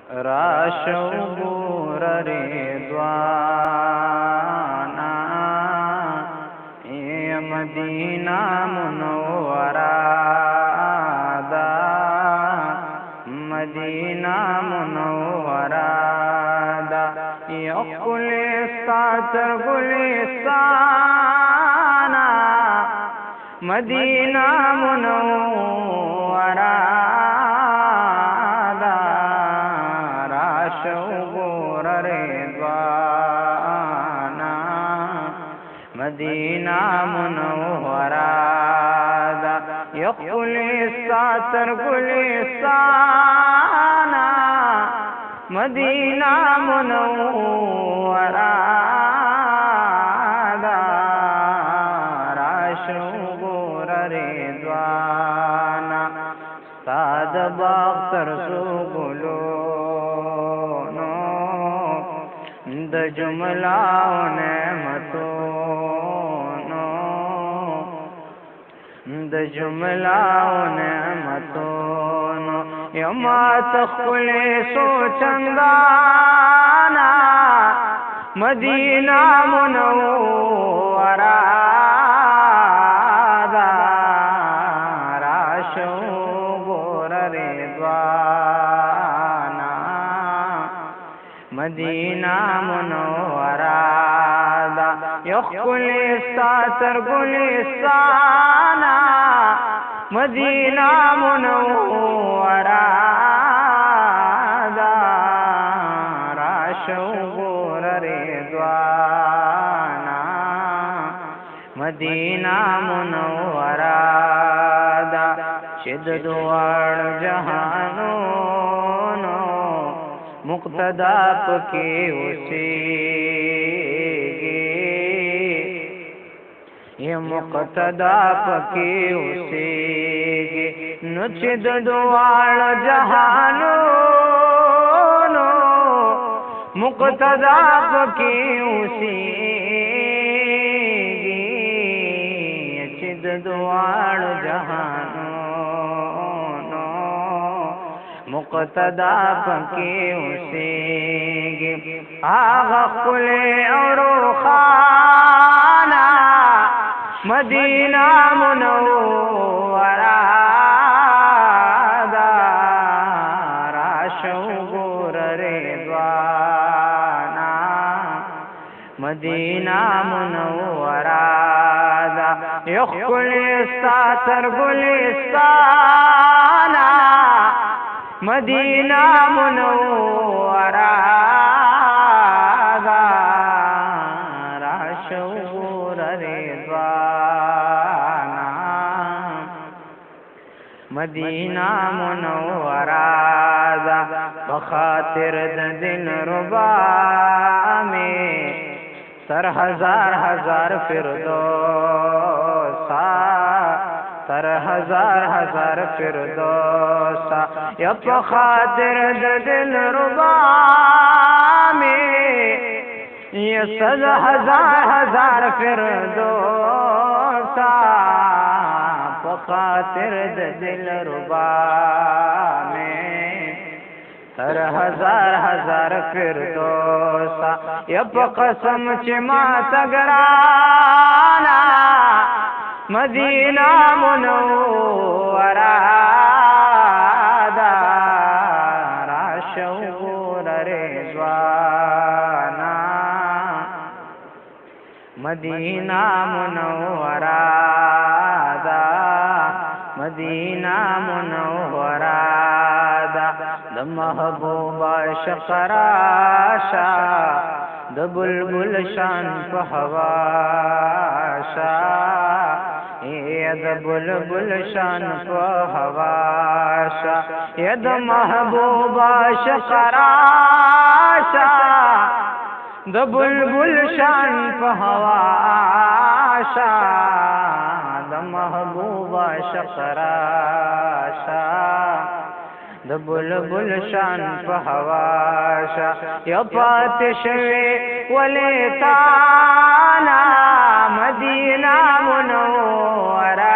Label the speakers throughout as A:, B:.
A: راشو ګور رضوانا ای مدینہ منورہ دا مدینہ منورہ دا یو ګلستان ګلستانا مدینہ منورہ مدینہ منورہ دا یو ګلستان ګلستانا مدینہ منورہ دا راشو ګور رضوانا ستا د باغ تر څو ګلونو د جملاو نعمتونو د جملاو نعمتونو یما تخلی سوچندانا مدینہ منورہ دا راشو ګور رضوانا مدینہ منورہ دا یو ګلستان ګلستانا مدینہ منورہ دا راشو ګور رضوانا مدینہ منورہ دا چې د دوار جهانونو مقتدا پکې اوسېږي یا مقتدا پکې اوسېږي نو چې د دواړو جهانونو مقتدا پکې اوسېږي چې د دواړو جهانونو مقتدا پکې اوسېږي هغه ښکلې او روښانه مدینہ منورہ دا راشو ګور رضوانا مدینہ منورہ دا یو ګلستان ګلستانا مدینہ منورہ دا راشو ګور رضوانا مدینہ منورہ دا بخاطر د دلربا میں سر ہزار ہزار فردوسا سر ہزار ہزار فردوسا یا بخاطر د دلربا میں یہ صد ہزار ہزار فردوسا بخاطر د دلربا میں سر ہزار ہزار فردوسا یا قسم چې ما تګرانا مدینہ منورہ دا راشو ګور رضوانا مدینہ منورہ دا مدینہ منورہ دا د محبوبا شقراشا د بلبل شان په هوا شا یا د بلبل شان په هوا شا یا د محبوبا شقراشا د بلبل شان په هوا شا د محبوبا شقراشا د بلبل شان په هوا شا یا پاتې شوی ولې تانا مدینہ منورہ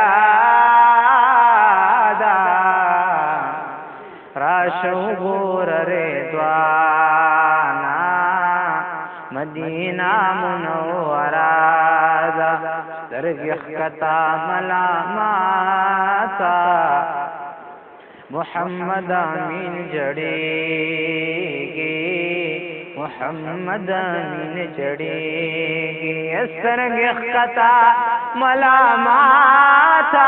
A: دا शोर रिज़वाना Medina Munawwara सरगिखता मलामाता मोहम्मद अमीन जड़ेगी मोहम्मद अमीन जड़ेगी सरगिखता मलामाता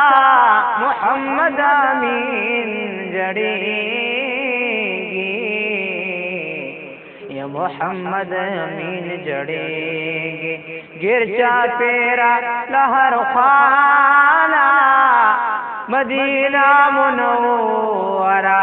A: मोहम्मद अमीन जड़ेगी ये मोहम्मद अमीन जड़ेगी गिरजा पेरा लहर खाना मदीना मुनव्वरा